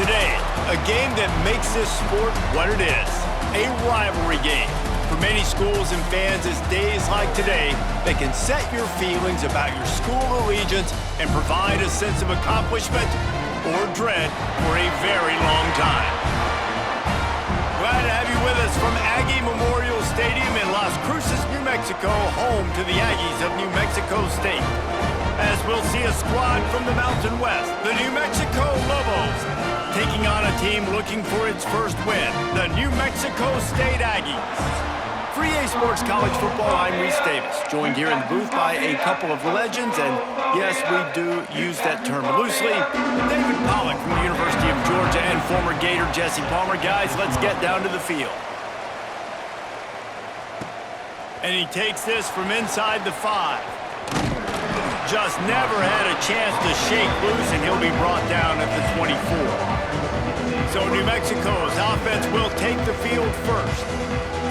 Today, a game that makes this sport what it is, a rivalry game. For many schools and fans, it's days like today that can set your feelings about your school allegiance and provide a sense of accomplishment or dread for a very long time. Glad to have you with us from Aggie Memorial Stadium in Las Cruces, New Mexico, home to the Aggies of New Mexico State. As we'll see a squad from the Mountain West, the New Mexico Lobos, taking on a team looking for its first win, the New Mexico State Aggies. For EA Sports College Football, I'm Reese Davis, joined here in the booth by a couple of legends, and yes, we do use that term loosely. David Pollack from the University of Georgia and former Gator Jesse Palmer. Guys, let's get down to the field. And he takes this from inside the 5. Just never had a chance to shake loose, and he'll be brought down at the 24. So New Mexico's offense will take the field first.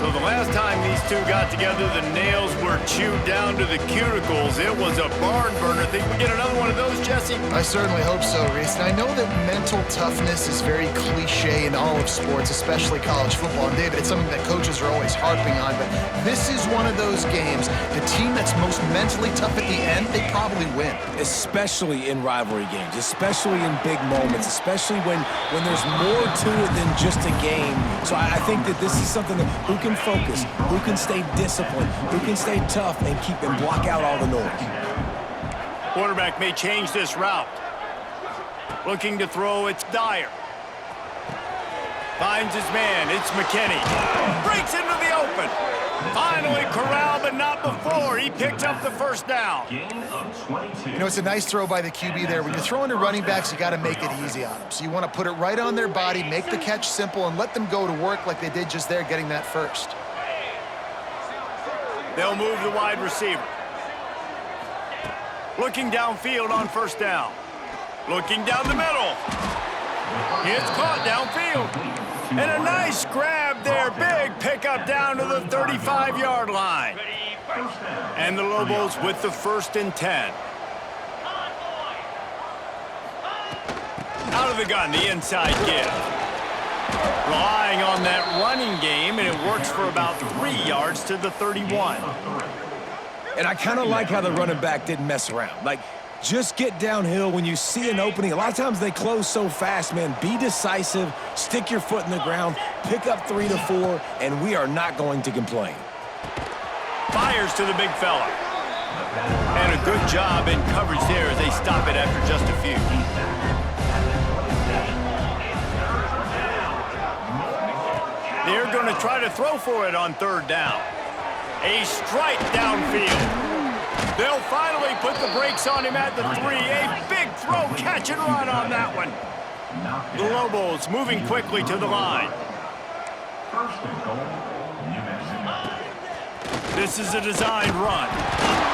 So the last time these two got together, the nails were chewed down to the cuticles. It was a barn burner. Think we get another one of those, Jesse? I certainly hope so, Reese. And I know that mental toughness is very cliche in all of sports, especially college football. And David, it's something that coaches are always harping on. But this is one of those games. The team that's most mentally tough at the end, they probably win. Especially in rivalry games, especially in big moments, especially when there's more to it than just a game. So I think that this is something that who can focus, who can stay disciplined, who can stay tough and keep and block out all the noise. Quarterback may change this route. Looking to throw, it's Dyer. Finds his man, it's McKinney. Breaks into the open. Finally corralled, but not before. He picked up the first down. You know, it's a nice throw by the QB there. When you're throwing to running backs, you got to make it easy on them. So you want to put it right on their body, make the catch simple, and let them go to work like they did just there, getting that first. They'll move the wide receiver. Looking downfield on first down. Looking down the middle. It's caught downfield. And a nice grab there. Big pickup down to the 35-yard line. And the Lobos with the 1st and 10. Out of the gun, the inside give. Relying on that running game, and it works for about 3 yards to the 31. And I kind of like how the running back didn't mess around. Like, just get downhill when you see an opening. A lot of times they close so fast, man. Be decisive, stick your foot in the ground, pick up 3 to 4, and we are not going to complain. Fires to the big fella. And a good job in coverage there as they stop it after just a few. They're going to try to throw for it on 3rd down. A strike downfield. They'll finally put the brakes on him at the 3. A big throw, catch and run on that one. The Lobos moving quickly to the line. This is a designed run.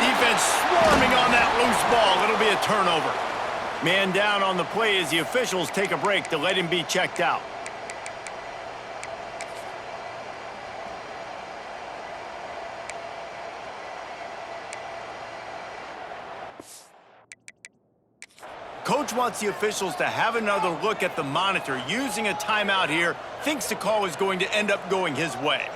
Defense swarming on that loose ball. It'll be a turnover. Man down on the play as the officials take a break to let him be checked out. Coach wants the officials to have another look at the monitor. Using a timeout here, thinks the call is going to end up going his way.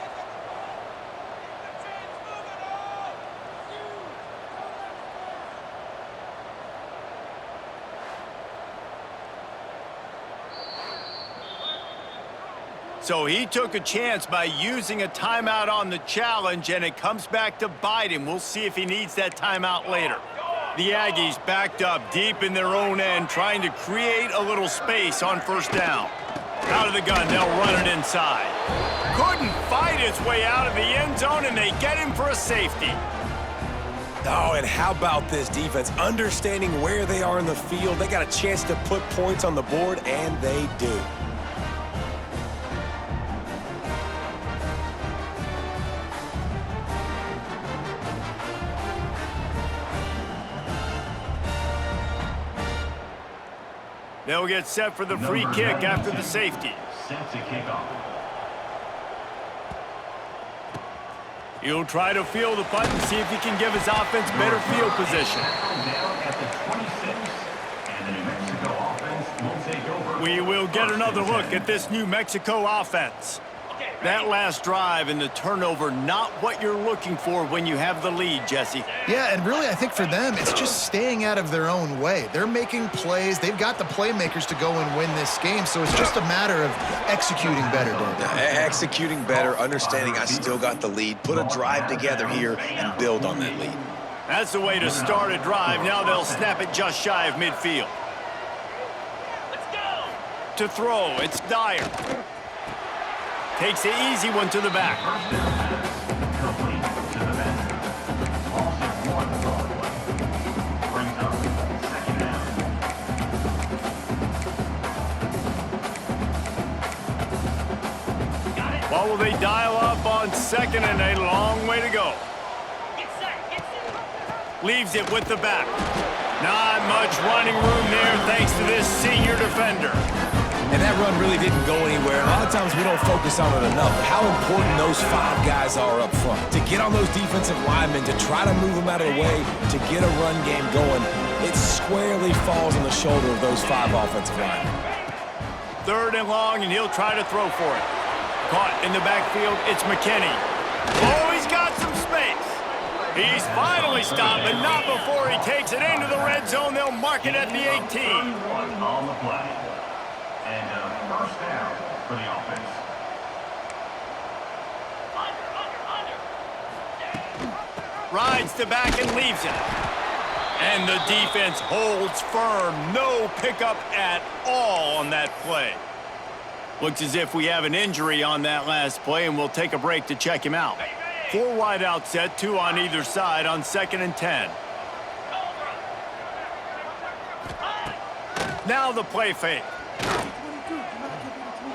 So he took a chance by using a timeout on the challenge, and it comes back to bite him. We'll see if he needs that timeout later. The Aggies backed up deep in their own end, trying to create a little space on 1st down. Out of the gun, they'll run it inside. Couldn't fight his way out of the end zone, and they get him for a safety. Oh, and how about this defense? Understanding where they are in the field. They got a chance to put points on the board, and they do. They'll get set for the free kick after the safety. Set to kick off. He'll try to field the punt and see if he can give his offense better field position. Down at the 26, and the New Mexico offense will take over We will get another look at this New Mexico offense. That last drive and the turnover, not what you're looking for when you have the lead, Jesse. Yeah, and really, I think for them, it's just staying out of their own way. They're making plays. They've got the playmakers to go and win this game, so it's just a matter of executing better, David. Executing better, understanding I still got the lead, put a drive together here, and build on that lead. That's the way to start a drive. Now they'll snap it just shy of midfield. To throw, it's Dyer. Takes the easy one to the back. What will they dial up on second, and a long way to go. Leaves it with the back. Not much running room there thanks to this senior defender. And that run really didn't go anywhere. A lot of times we don't focus on it enough, but how important those 5 guys are up front. To get on those defensive linemen, to try to move them out of the way, to get a run game going, it squarely falls on the shoulder of those 5 offensive linemen. 3rd and long, and he'll try to throw for it. Caught in the backfield, it's McKinney. Oh, he's got some space. He's finally stopped, but not before he takes it into the red zone. They'll mark it at the 18. On the play. And first down for the offense. Rides the back and leaves it. And the defense holds firm. No pickup at all on that play. Looks as if we have an injury on that last play, and we'll take a break to check him out. 4 wide out set, 2 on either side on 2nd and 10. Now the play fake.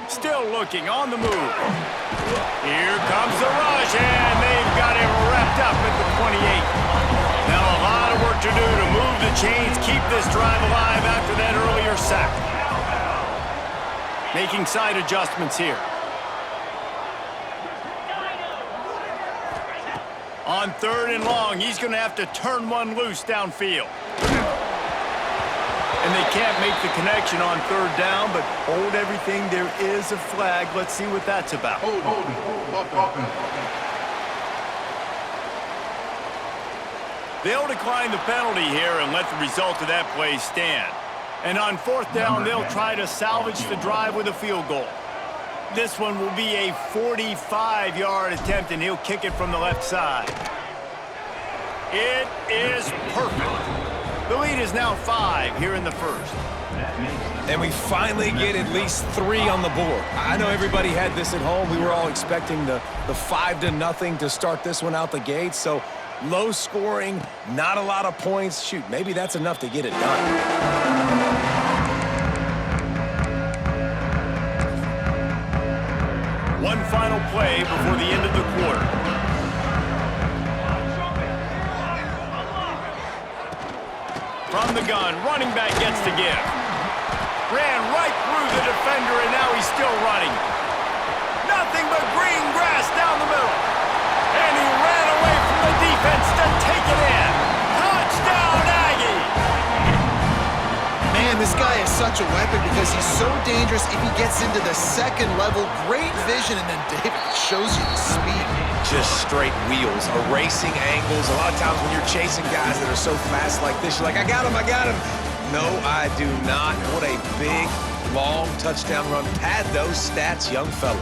Still looking on the move. Here comes the rush, and they've got him wrapped up at the 28. Now a lot of work to do to move the chains, keep this drive alive after that earlier sack. Making side adjustments here. On 3rd and long, he's going to have to turn one loose downfield. And they can't make the connection on 3rd down, but hold everything. There is a flag. Let's see what that's about. They'll decline the penalty here and let the result of that play stand. And on 4th down, they'll try to salvage the drive with a field goal. This one will be a 45-yard attempt, and he'll kick it from the left side. It is perfect. The lead is now 5 here in the first. And we finally get at least 3 on the board. I know everybody had this at home. We were all expecting the 5-0 to start this one out the gate. So low scoring, not a lot of points. Shoot, maybe that's enough to get it done. One final play before the end of the quarter. From the gun, running back gets to give. Ran right through the defender, and now he's still running. Nothing but green grass down the middle. And he ran away from the defense to take it in. Touchdown, Aggies! Man, this guy is such a weapon because he's so dangerous if he gets into the 2nd level. Great vision, and then David shows you the speed. Just straight wheels, erasing angles. A lot of times when you're chasing guys that are so fast like this, you're like, I got him, I got him. No, I do not. What a big, long touchdown run. Pad those stats, young fella.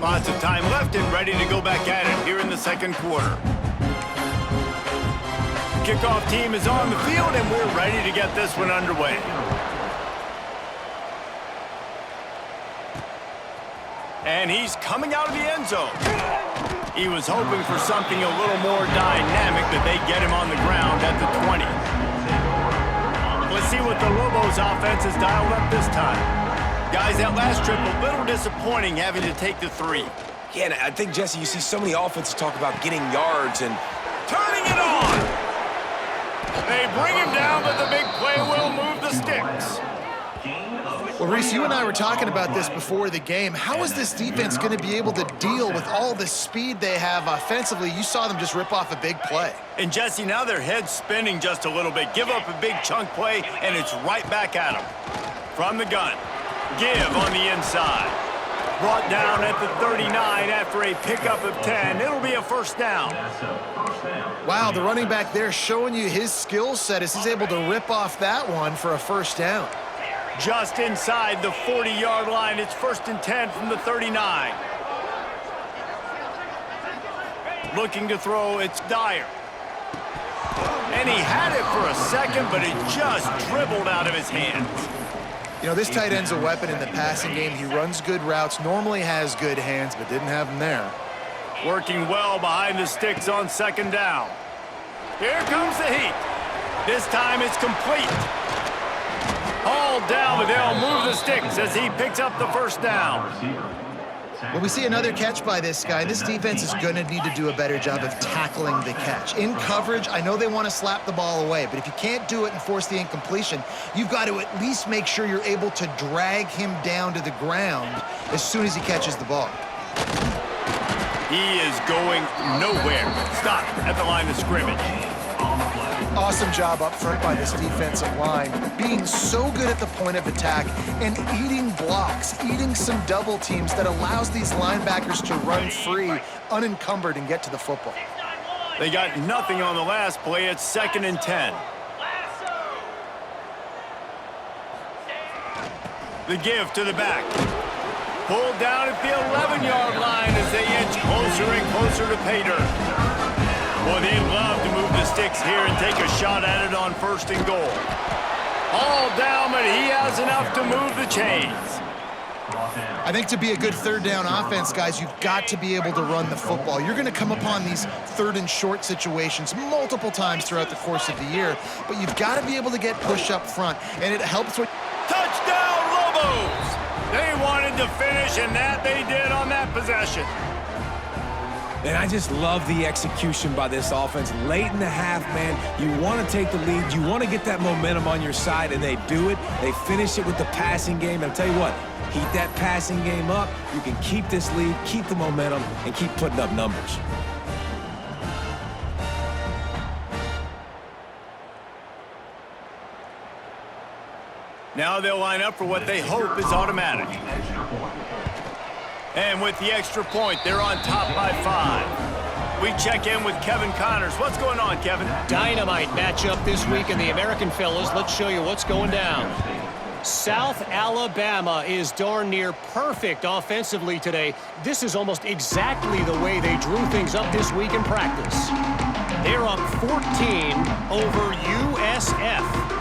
Lots of time left and ready to go back at it here in the 2nd quarter. Kickoff team is on the field, and we're ready to get this one underway. And he's coming out of the end zone. He was hoping for something a little more dynamic, but they get him on the ground at the 20. Let's see what the Lobos offense has dialed up this time. Guys, that last trip, a little disappointing having to take the 3. Yeah, and I think, Jesse, you see so many offenses talk about getting yards and turning it on. They bring him down, but the big play will move the sticks. Well, Reese, you and I were talking about this before the game. How is this defense going to be able to deal with all the speed they have offensively? You saw them just rip off a big play. And Jesse, now their head's spinning just a little bit. Give up a big chunk play, and it's right back at them. From the gun, give on the inside. Brought down at the 39 after a pickup of 10. It'll be a first down. Wow, the running back there showing you his skill set as he's able to rip off that one for a first down. Just inside the 40-yard line. It's 1st and 10 from the 39. Looking to throw, it's Dyer. And he had it for a second, but it just dribbled out of his hands. You know, this tight end's a weapon in the passing game. He runs good routes, normally has good hands, but didn't have them there. Working well behind the sticks on 2nd down. Here comes the heat. This time it's complete. All down, but they'll move the sticks as he picks up the first down. Well, we see another catch by this guy. This defense is going to need to do a better job of tackling the catch. In coverage, I know they want to slap the ball away, but if you can't do it and force the incompletion, you've got to at least make sure you're able to drag him down to the ground as soon as he catches the ball. He is going nowhere. Stop at the line of scrimmage. Awesome job up front by this defensive line, being so good at the point of attack and eating blocks, eating some double teams that allows these linebackers to run free, unencumbered, and get to the football. They got nothing on the last play. It's 2nd and 10. The give to the back. Pulled down at the 11-yard line as they inch closer and closer to pay dirt. Boy, they'd love to move the sticks here and take a shot at it on 1st and goal. All down, but he has enough to move the chains. I think to be a good 3rd down offense, guys, you've got to be able to run the football. You're going to come upon these 3rd and short situations multiple times throughout the course of the year, but you've got to be able to get push up front, and it helps with... Touchdown, Lobos! They wanted to finish, and that they did on that possession. And I just love the execution by this offense. Late in the half, man, you want to take the lead. You want to get that momentum on your side, and they do it. They finish it with the passing game. And I'll tell you what, heat that passing game up. You can keep this lead, keep the momentum, and keep putting up numbers. Now they'll line up for what they hope is automatic. And with the extra point, they're on top by 5. We check in with Kevin Connors. What's going on, Kevin? Dynamite matchup this week in the American Fellas. Let's show you what's going down. South Alabama is darn near perfect offensively today. This is almost exactly the way they drew things up this week in practice. They're up 14 over USF.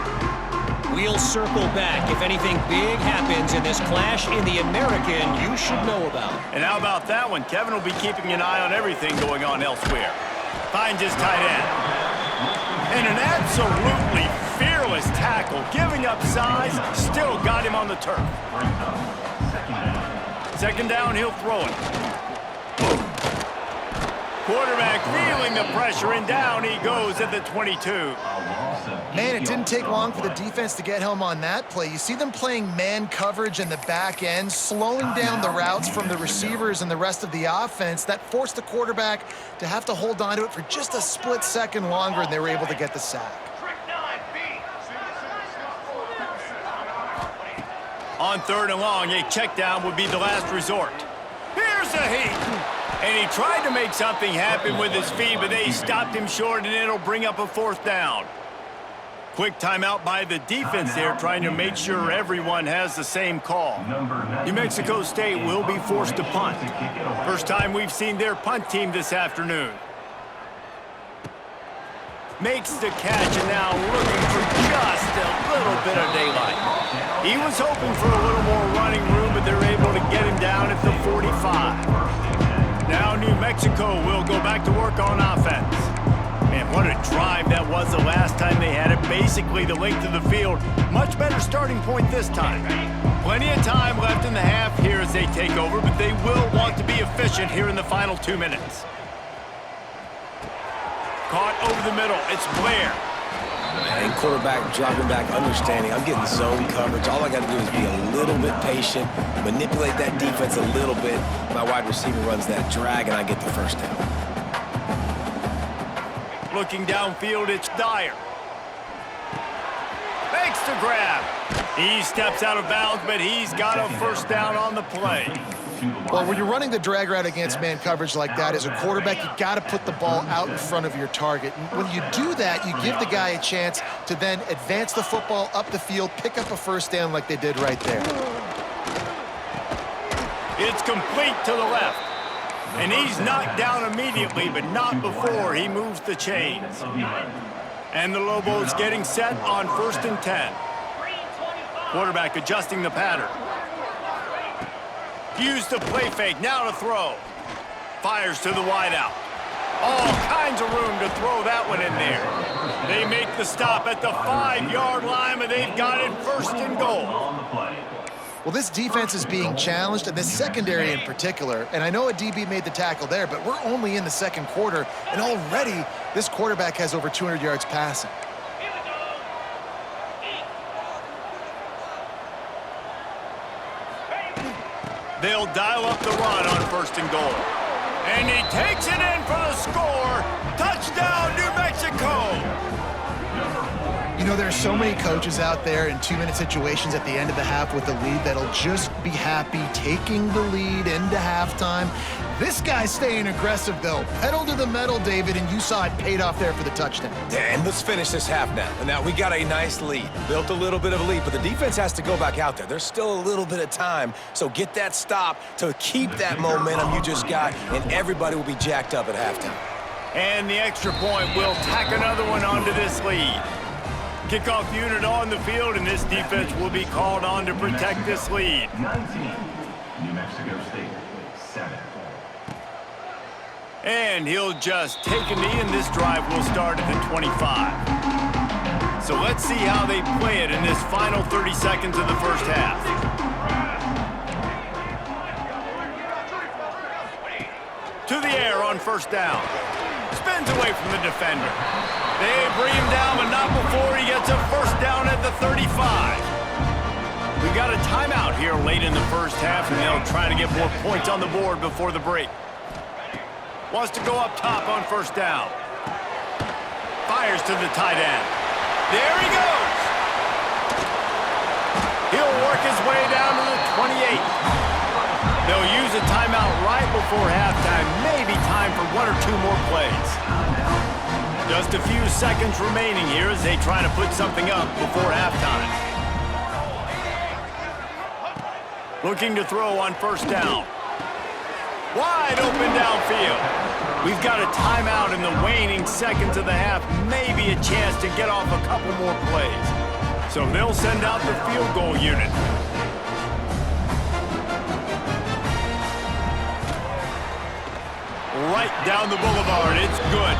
We'll circle back. If anything big happens in this clash in the American, you should know about. And how about that one? Kevin will be keeping an eye on everything going on elsewhere. Finds his tight end. And an absolutely fearless tackle, giving up size, still got him on the turf. 2nd down, he'll throw it. Quarterback feeling the pressure, and down he goes at the 22. Man, it didn't take long for the defense to get home on that play. You see them playing man coverage in the back end, slowing down the routes from the receivers and the rest of the offense. That forced the quarterback to have to hold on to it for just a split second longer, and they were able to get the sack. On 3rd and long, a check down would be the last resort. Here's the heat. And he tried to make something happen with his feet, but they stopped him short, and it'll bring up a 4th down. Quick timeout by the defense there, trying to make sure everyone has the same call. New Mexico State will be forced to punt. First time we've seen their punt team this afternoon. Makes the catch, and now looking for just a little bit of daylight. He was hoping for a little more running room, but they're able to get him down at the 45. Now New Mexico will go back to work on offense. Man, what a drive that was the last time they had it. Basically the length of the field. Much better starting point this time. Plenty of time left in the half here as they take over, but they will want to be efficient here in the final 2 minutes. Caught over the middle. It's Blair. And quarterback dropping back, understanding I'm getting zone coverage. All I got to do is be a little bit patient, manipulate that defense a little bit. My wide receiver runs that drag, and I get the first down. Looking downfield, it's Dyer. Makes the grab. He steps out of bounds, but he's got a first down on the play. Well, when you're running the drag route against man coverage like that, as a quarterback, you got to put the ball out in front of your target. And when you do that, you give the guy a chance to then advance the football up the field, pick up a first down like they did right there. It's complete to the left. And he's knocked down immediately, but not before he moves the chains. And the Lobos getting set on 1st and 10. Quarterback adjusting the pattern. Use the play fake, now to throw. Fires to the wideout. All kinds of room to throw that one in there. They make the stop at the 5-yard line, but they've got it 1st and goal. Well, this defense is being challenged, and this secondary in particular. And I know a DB made the tackle there, but we're only in the second quarter, and already this quarterback has over 200 yards passing. They'll dial up the run on 1st and goal. And he takes it in for the score. Touchdown, New Mexico! You know, there are so many coaches out there in 2-minute situations at the end of the half with the lead that'll just be happy taking the lead into halftime. This guy's staying aggressive, though. Pedal to the metal, David, and you saw it paid off there for the touchdown. Yeah, and let's finish this half now. And now we got a nice lead. Built a little bit of a lead, but the defense has to go back out there. There's still a little bit of time, so get that stop to keep that momentum you just got, and everybody will be jacked up at halftime. And the extra point will tack another one onto this lead. Kickoff unit on the field, and this defense will be called on to protect this lead. 19, New Mexico State, 7. And he'll just take a knee, and this drive will start at the 25. So let's see how they play it in this final 30 seconds of the first half. To the air on 1st down. Spins away from the defender. They bring him down, but not before he gets a first down at the 35. We got a timeout here late in the first half, and they'll try to get more points on the board before the break. Wants to go up top on 1st down. Fires to the tight end. There he goes. He'll work his way down to the 28. They'll use a timeout right before halftime. Maybe time for 1 or 2 more plays. Just a few seconds remaining here as they try to put something up before halftime. Looking to throw on 1st down. Wide open downfield. We've got a timeout in the waning seconds of the half. Maybe a chance to get off a couple more plays. So they'll send out the field goal unit. Right down the boulevard. It's good.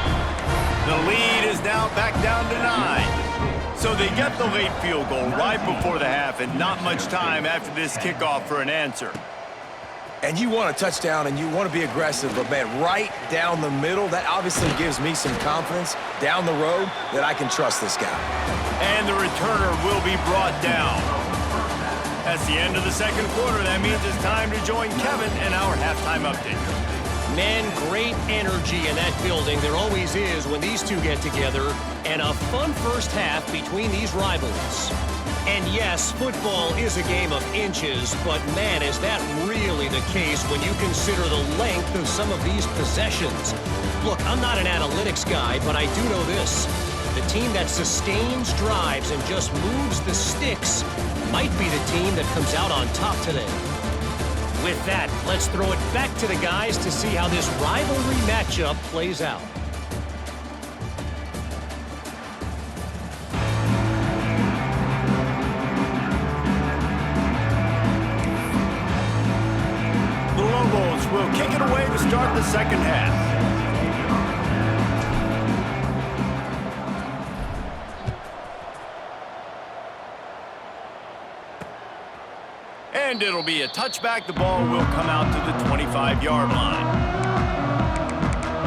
The lead is now back down to 9. So they get the late field goal right before the half, and not much time after this kickoff for an answer. And you want a touchdown, and you want to be aggressive, but, man, right down the middle, that obviously gives me some confidence down the road that I can trust this guy. And the returner will be brought down. That's the end of the second quarter. That means it's time to join Kevin and our halftime update. Man, great energy in that building. There always is when these two get together. And a fun first half between these rivals. And yes, football is a game of inches, but man, is that really the case when you consider the length of some of these possessions. Look, I'm not an analytics guy, but I do know this. The team that sustains drives and just moves the sticks might be the team that comes out on top today. With that, let's throw it back to the guys to see how this rivalry matchup plays out. The Lobos will kick it away to start the second half. And it'll be a touchback. The ball will come out to the 25-yard line.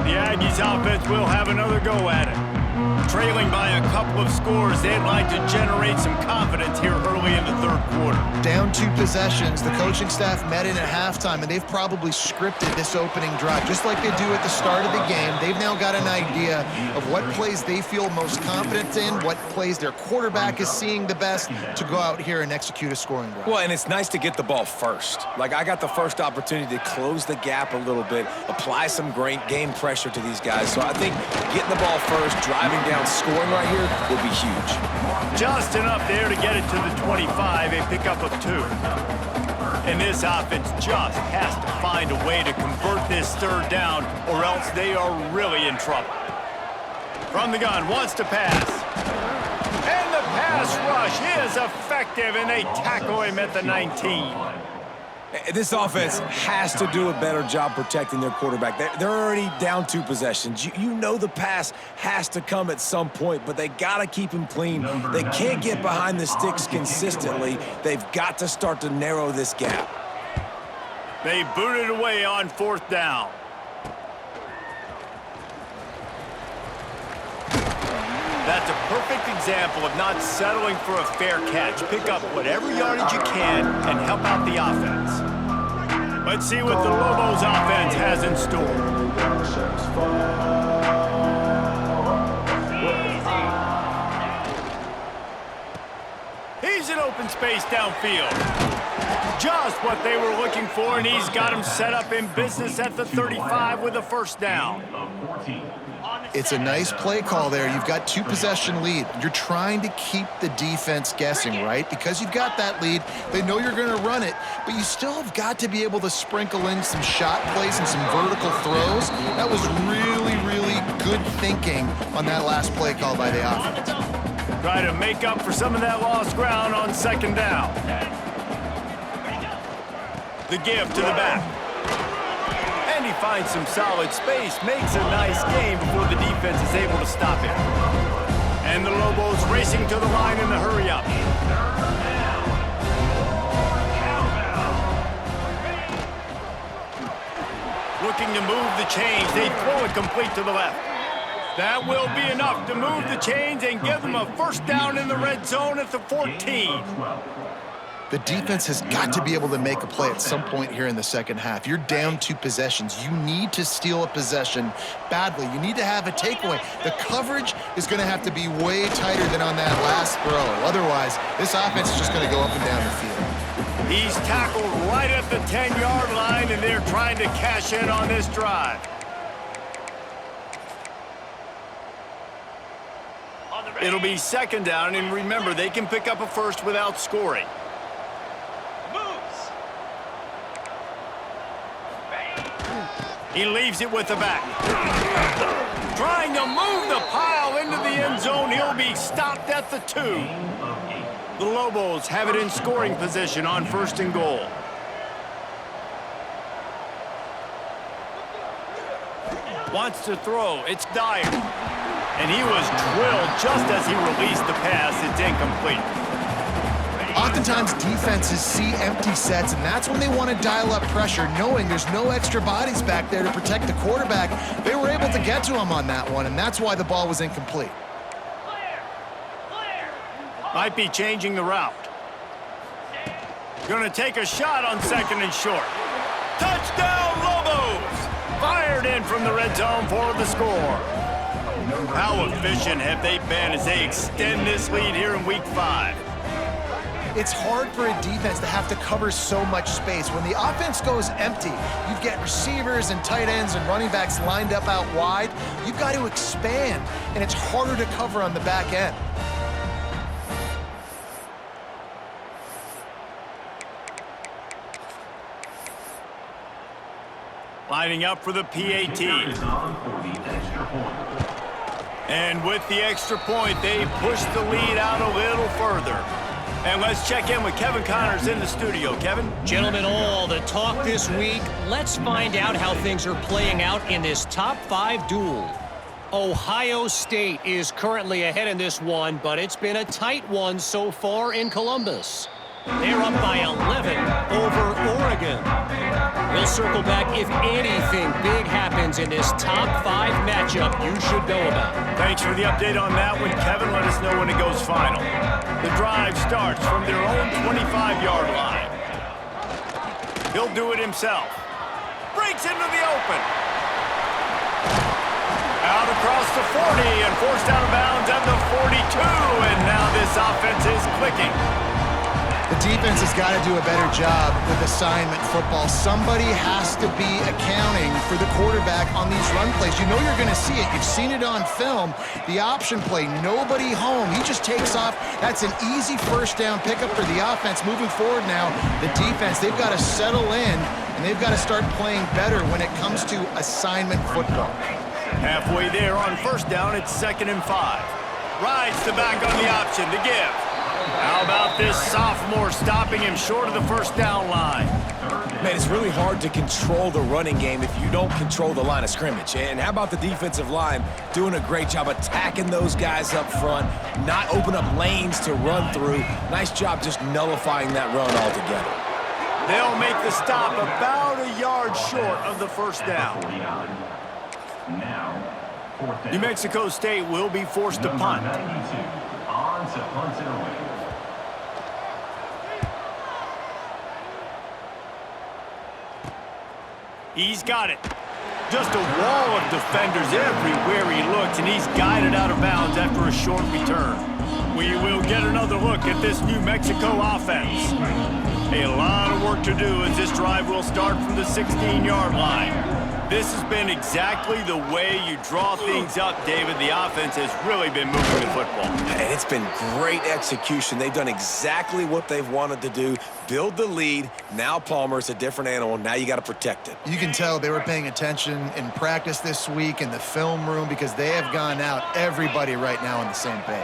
The Aggies offense will have another go at it. Trailing by a couple of scores, they'd like to generate some confidence here early in the third quarter. Down 2 possessions, the coaching staff met in at halftime, and they've probably scripted this opening drive. Just like they do at the start of the game, they've now got an idea of what plays they feel most confident in, what plays their quarterback is seeing the best to go out here and execute a scoring drive. Well, and it's nice to get the ball first. Like, I got the first opportunity to close the gap a little bit, apply some great game pressure to these guys. So I think getting the ball first, driving down, scoring right here will be huge. Just enough there to get it to the 25, a pickup of 2. And this offense just has to find a way to convert this third down, or else they are really in trouble. From the gun, wants to pass. And the pass rush is effective, and they tackle him at the 19. This offense has to do a better job protecting their quarterback. They're already down 2 possessions. You know the pass has to come at some point, but they got to keep him clean. They can't get behind the sticks consistently. They've got to start to narrow this gap. They booted away on 4th down. That's a perfect example of not settling for a fair catch. Pick up whatever yardage you can and help out the offense. Let's see what the Lobos offense has in store. He's in open space downfield. Just what they were looking for, and he's got him set up in business at the 35 with a 1st down. It's a nice play call there. You've got 2 possession lead. You're trying to keep the defense guessing, right? Because you've got that lead, they know you're going to run it, but you still have got to be able to sprinkle in some shot plays and some vertical throws. That was really, really good thinking on that last play call by the offense. Try to make up for some of that lost ground on 2nd down. The give to the back. And he finds some solid space, makes a nice game before the defense is able to stop him. And the Lobos racing to the line in the hurry-up. Looking to move the chains. They throw it complete to the left. That will be enough to move the chains and give them a 1st down in the red zone at the 14. The defense has got to be able to make a play at some point here in the second half. You're down 2 possessions. You need to steal a possession badly. You need to have a takeaway. The coverage is going to have to be way tighter than on that last throw. Otherwise, this offense is just going to go up and down the field. He's tackled right at the 10-yard line, and they're trying to cash in on this drive. It'll be 2nd down, and remember, they can pick up a 1st without scoring. He leaves it with the back. Trying to move the pile into the end zone. He'll be stopped at the 2. The Lobos have it in scoring position on 1st and goal. Wants to throw. It's Dyer. And he was drilled just as he released the pass. It's incomplete. Oftentimes, defenses see empty sets, and that's when they want to dial up pressure, knowing there's no extra bodies back there to protect the quarterback. They were able to get to him on that one, and that's why the ball was incomplete. Might be changing the route. Going to take a shot on 2nd and short. Touchdown, Lobos! Fired in from the red zone for the score. How efficient have they been as they extend this lead here in Week 5? It's hard for a defense to have to cover so much space. When the offense goes empty, you get receivers and tight ends and running backs lined up out wide. You've got to expand, and it's harder to cover on the back end. Lining up for the PAT. And with the extra point, they push the lead out a little further. And let's check in with Kevin Connors in the studio. Kevin? Gentlemen, all the talk this week. Let's find out how things are playing out in this top 5 duel. Ohio State is currently ahead in this one, but it's been a tight one so far in Columbus. They're up by 11 over Oregon. We'll circle back if anything big happens in this top 5 matchup you should know about. Thanks for the update on that one, Kevin. Let us know when it goes final. The drive starts from their own 25-yard line. He'll do it himself. Breaks into the open. Out across the 40 and forced out of bounds at the 42. And now this offense is clicking. The defense has got to do a better job with assignment football. Somebody has to be accounting for the quarterback on these run plays. You know you're going to see it. You've seen it on film. The option play, nobody home. He just takes off. That's an easy first down pickup for the offense. Moving forward now, the defense, they've got to settle in, and they've got to start playing better when it comes to assignment football. Halfway there on first down, it's 2nd and 5. Rides the back on the option to give. How about this sophomore stopping him short of the first down line? Man, it's really hard to control the running game if you don't control the line of scrimmage. And how about the defensive line doing a great job attacking those guys up front, not open up lanes to run through. Nice job just nullifying that run altogether. They'll make the stop about a yard short of the first down. New Mexico State will be forced to punt. He's got it. Just a wall of defenders everywhere he looks, and he's guided out of bounds after a short return. We will get another look at this New Mexico offense. A lot of work to do as this drive will start from the 16-yard line. This has been exactly the way you draw things up, David. The offense has really been moving the football. And it's been great execution. They've done exactly what they've wanted to do. Build the lead. Now Palmer's a different animal. Now you got to protect it. You can tell they were paying attention in practice this week in the film room because they have gone out, everybody right now on the same page.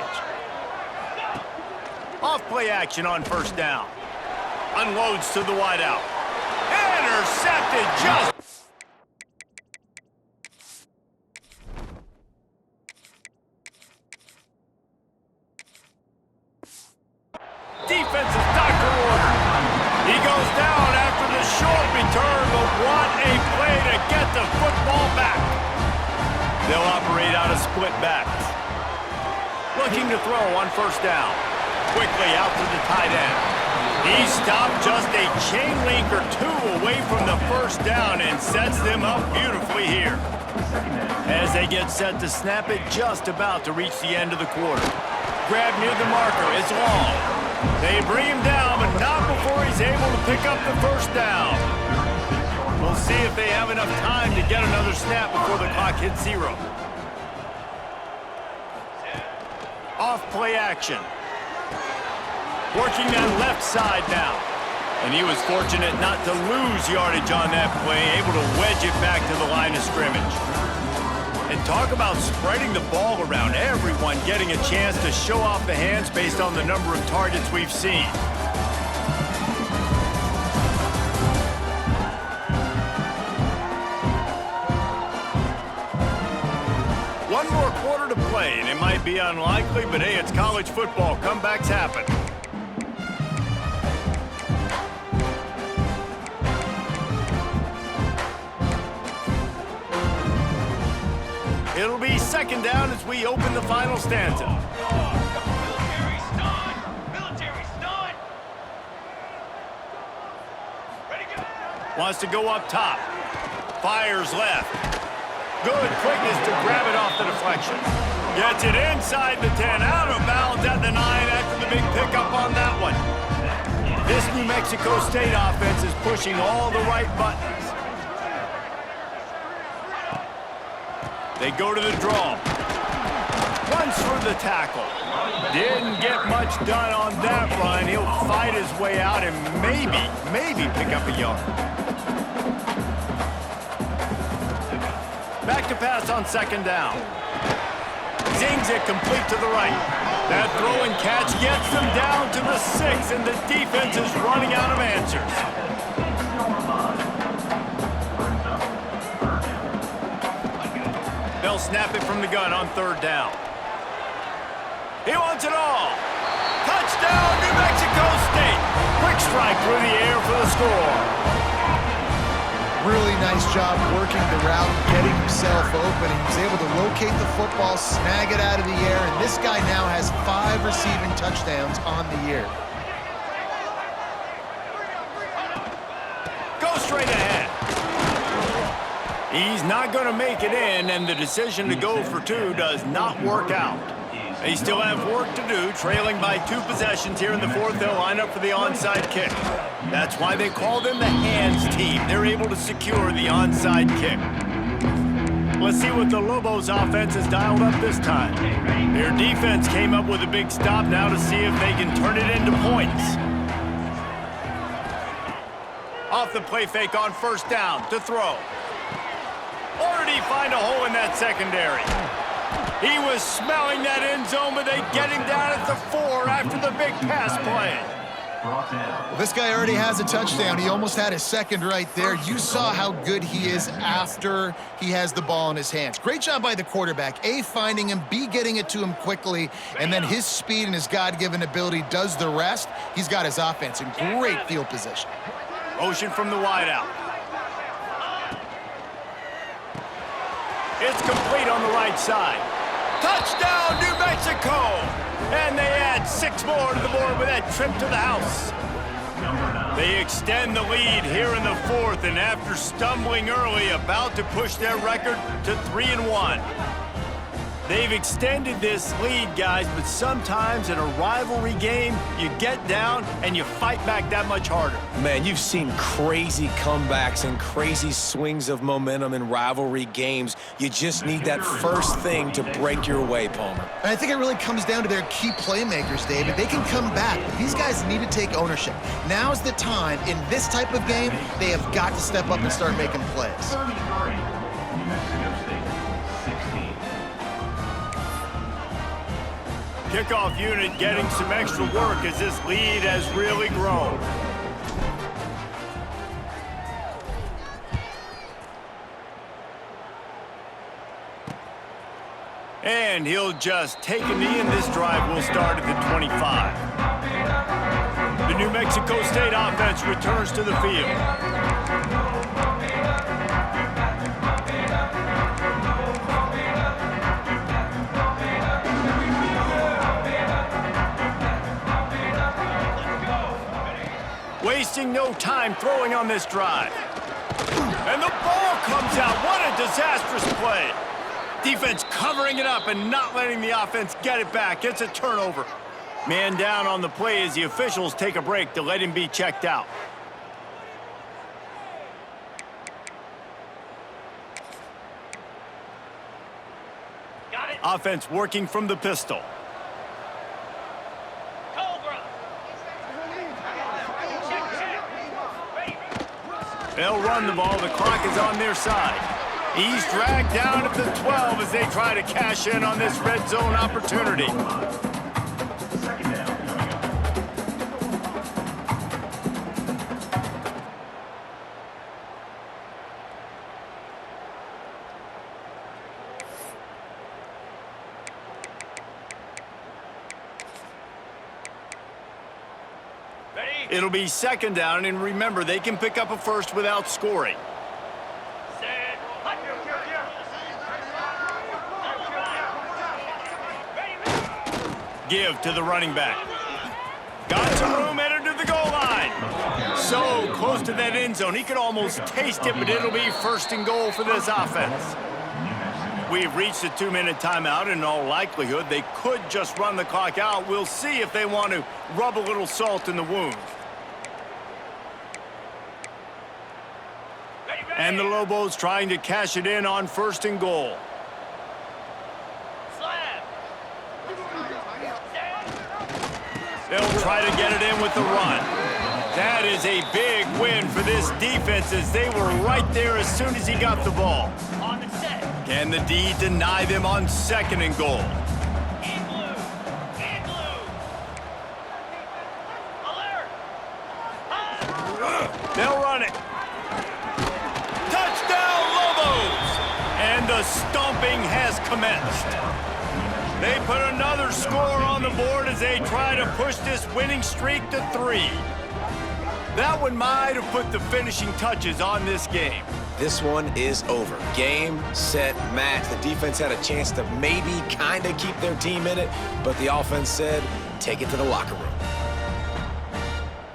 Off play action on first down. Unloads to the wideout. Intercepted just... Defensive doctor order. He goes down after the short return, but what a play to get the football back. They'll operate out of split backs. Looking to throw on first down. Quickly out to the tight end. He stopped just a chain link or two away from the first down and sets them up beautifully here. As they get set to snap it, just about to reach the end of the quarter. Grab near the marker, it's long. They bring him down, but not before he's able to pick up the first down. We'll see if they have enough time to get another snap before the clock hits 0. Off play action. Working that left side now. And he was fortunate not to lose yardage on that play, able to wedge it back to the line of scrimmage. And talk about spreading the ball around, everyone getting a chance to show off the hands based on the number of targets we've seen. One more quarter to play, and it might be unlikely, but hey, it's college football. Comebacks happen. It'll be 2nd down as we open the final stanza. Military stun! Military stun! Ready, go! Wants to go up top. Fires left. Good quickness to grab it off the deflection. Gets it inside the 10, out of bounds at the 9 after the big pickup on that one. This New Mexico State offense is pushing all the right buttons. They go to the draw. Runs for the tackle. Didn't get much done on that run. He'll fight his way out and maybe pick up a yard. Back to pass on 2nd down. Zings it complete to the right. That throw and catch gets them down to the 6, and the defense is running out of answers. They'll snap it from the gun on 3rd down. He wants it all. Touchdown, New Mexico State. Quick strike through the air for the score. Really nice job working the route, getting himself open. He was able to locate the football, snag it out of the air, and this guy now has 5 receiving touchdowns on the year. Go straight ahead. He's not going to make it in, and the decision to go for 2 does not work out. They still have work to do, trailing by 2 possessions here in the 4th. They'll line up for the onside kick. That's why they call them the hands team. They're able to secure the onside kick. Let's see what the Lobos offense has dialed up this time. Their defense came up with a big stop now to see if they can turn it into points. Off the play fake on 1st down to throw. Or did he find a hole in that secondary? He was smelling that end zone, but they get him down at the 4 after the big pass play. Well, this guy already has a touchdown. He almost had his 2nd right there. You saw how good he is after he has the ball in his hands. Great job by the quarterback. A, finding him, B, getting it to him quickly, and then his speed and his God-given ability does the rest. He's got his offense in great field position. Motion from the wideout. It's complete on the right side. Touchdown, New Mexico! And they add 6 more to the board with that trip to the house. They extend the lead here in the 4th, and after stumbling early, about to push their record to 3-1. They've extended this lead, guys, but sometimes in a rivalry game, you get down and you fight back that much harder. Man, you've seen crazy comebacks and crazy swings of momentum in rivalry games. You just need that first thing to break your way, Palmer. And I think it really comes down to their key playmakers, David. They can come back, but these guys need to take ownership. Now's the time. In this type of game, they have got to step up and start making plays. Kickoff unit getting some extra work as this lead has really grown. And he'll just take a knee, and this drive will start at the 25. The New Mexico State offense returns to the field. Wasting no time throwing on this drive. And the ball comes out. What a disastrous play. Defense covering it up and not letting the offense get it back. It's a turnover. Man down on the play as the officials take a break to let him be checked out. Got it. Offense working from the pistol. They'll run the ball. The clock is on their side. He's dragged down at the 12 as they try to cash in on this red zone opportunity. It'll be 2nd down, and remember, they can pick up a first without scoring. Give to the running back. Got some room, headed to the goal line. So close to that end zone, he could almost taste it, but it'll be 1st and goal for this offense. We've reached a 2-minute timeout. In all likelihood, they could just run the clock out. We'll see if they want to rub a little salt in the wound. And the Lobos trying to cash it in on 1st and goal. They'll try to get it in with the run. That is a big win for this defense as they were right there as soon as he got the ball. Can the D deny them on 2nd and goal? They'll run it. Touchdown, Lobos! And the stomping has commenced. They put another score on the board as they try to push this winning streak to 3. That one might have put the finishing touches on this game. This one is over. Game, set, match. The defense had a chance to maybe kind of keep their team in it, but the offense said, take it to the locker room.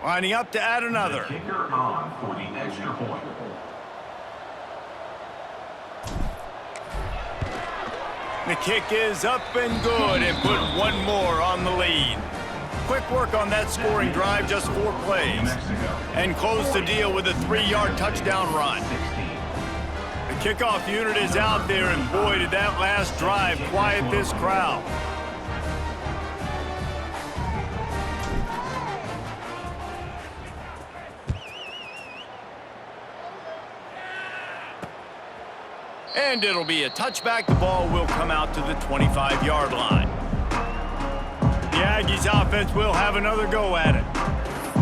Lining up to add another. The kicker on for the extra point. The kick is up and good and put one more on the lead. Quick work on that scoring drive, just 4 plays. And close the deal with a 3-yard touchdown run. The kickoff unit is out there, and boy, did that last drive quiet this crowd. And it'll be a touchback. The ball will come out to the 25-yard line. The Aggies offense will have another go at it.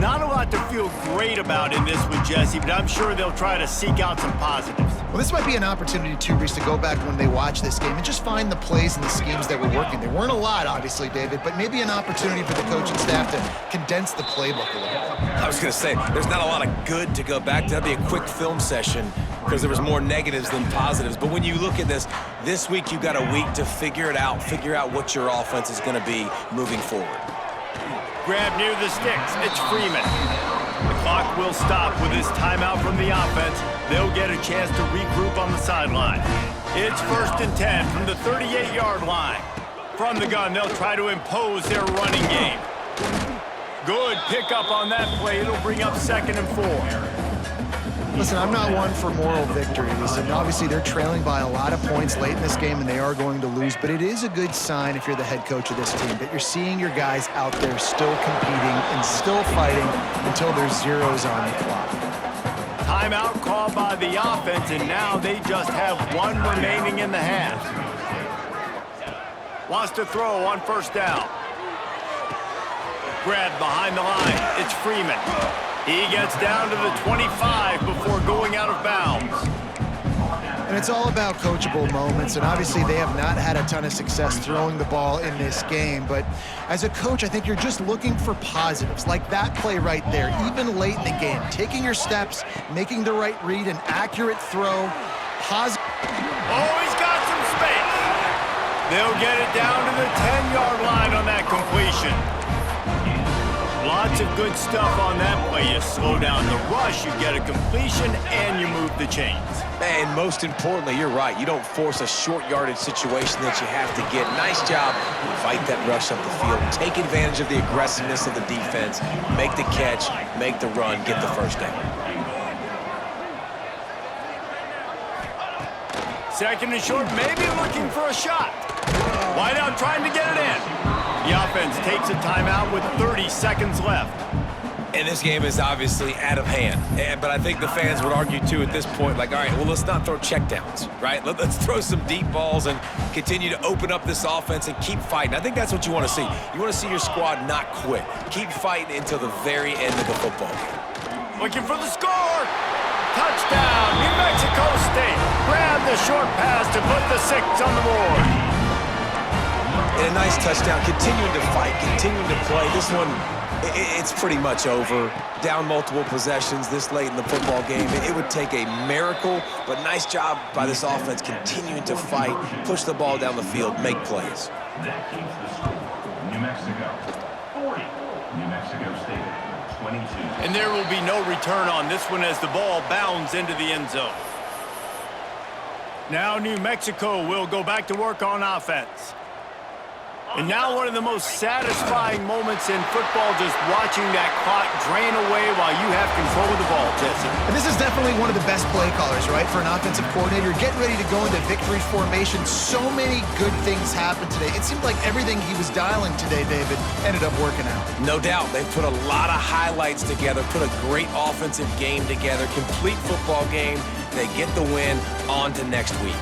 Not a lot to feel great about in this one, Jesse, but I'm sure they'll try to seek out some positives. Well, this might be an opportunity, too, Reese, to go back when they watch this game and just find the plays and the schemes that were working. There weren't a lot, obviously, David, but maybe an opportunity for the coaching staff to condense the playbook a little bit. I was going to say, there's not a lot of good to go back to. That'd be a quick film session because there was more negatives than positives. But when you look at this week you've got a week to figure out what your offense is going to be moving forward. Grab near the sticks. It's Freeman. The clock will stop with this timeout from the offense. They'll get a chance to regroup on the sideline. It's 1st and 10 from the 38-yard line. From the gun, they'll try to impose their running game. Good pickup on that play. It'll bring up 2nd and 4. Listen, I'm not one for moral victories, and obviously they're trailing by a lot of points late in this game, and they are going to lose, but it is a good sign if you're the head coach of this team that you're seeing your guys out there still competing and still fighting until there's zeros on the clock. Timeout called by the offense, and now they just have 1 remaining in the half. Wants to throw on 1st down. Grabbed behind the line. It's Freeman. He gets down to the 25 before going out of bounds. And it's all about coachable moments, and obviously they have not had a ton of success throwing the ball in this game, but as a coach, I think you're just looking for positives, like that play right there, even late in the game, taking your steps, making the right read, an accurate throw, positive. Oh, he's got some space. They'll get it down to the 10-yard line on that completion. Lots of good stuff on that play. You slow down the rush, you get a completion, and you move the chains. And most importantly, you're right. You don't force a short yardage situation that you have to get. Nice job. Fight that rush up the field. Take advantage of the aggressiveness of the defense. Make the catch, make the run, get the 1st down. 2nd and short, maybe looking for a shot. Wide out trying to get it in. The offense takes a timeout with 30 seconds left. And this game is obviously out of hand. But I think the fans would argue, too, at this point, like, all right, well, let's not throw checkdowns, right? Let's throw some deep balls and continue to open up this offense and keep fighting. I think that's what you want to see. You want to see your squad not quit. Keep fighting until the very end of the football game. Looking for the score. Touchdown, New Mexico State. Grab the short pass to put the 6 on the board. And a nice touchdown, continuing to fight, continuing to play. This one, it's pretty much over. Down multiple possessions this late in the football game. It would take a miracle, but nice job by this offense continuing to fight, push the ball down the field, make plays. That keeps the score. New Mexico 40, New Mexico State 22. And there will be no return on this one as the ball bounds into the end zone. Now New Mexico will go back to work on offense. And now one of the most satisfying moments in football, just watching that clock drain away while you have control of the ball, Jesse. And this is definitely one of the best play callers, right, for an offensive coordinator. Getting ready to go into victory formation. So many good things happened today. It seemed like everything he was dialing today, David, ended up working out. No doubt. They've put a lot of highlights together, put a great offensive game together, complete football game. They get the win. On to next week.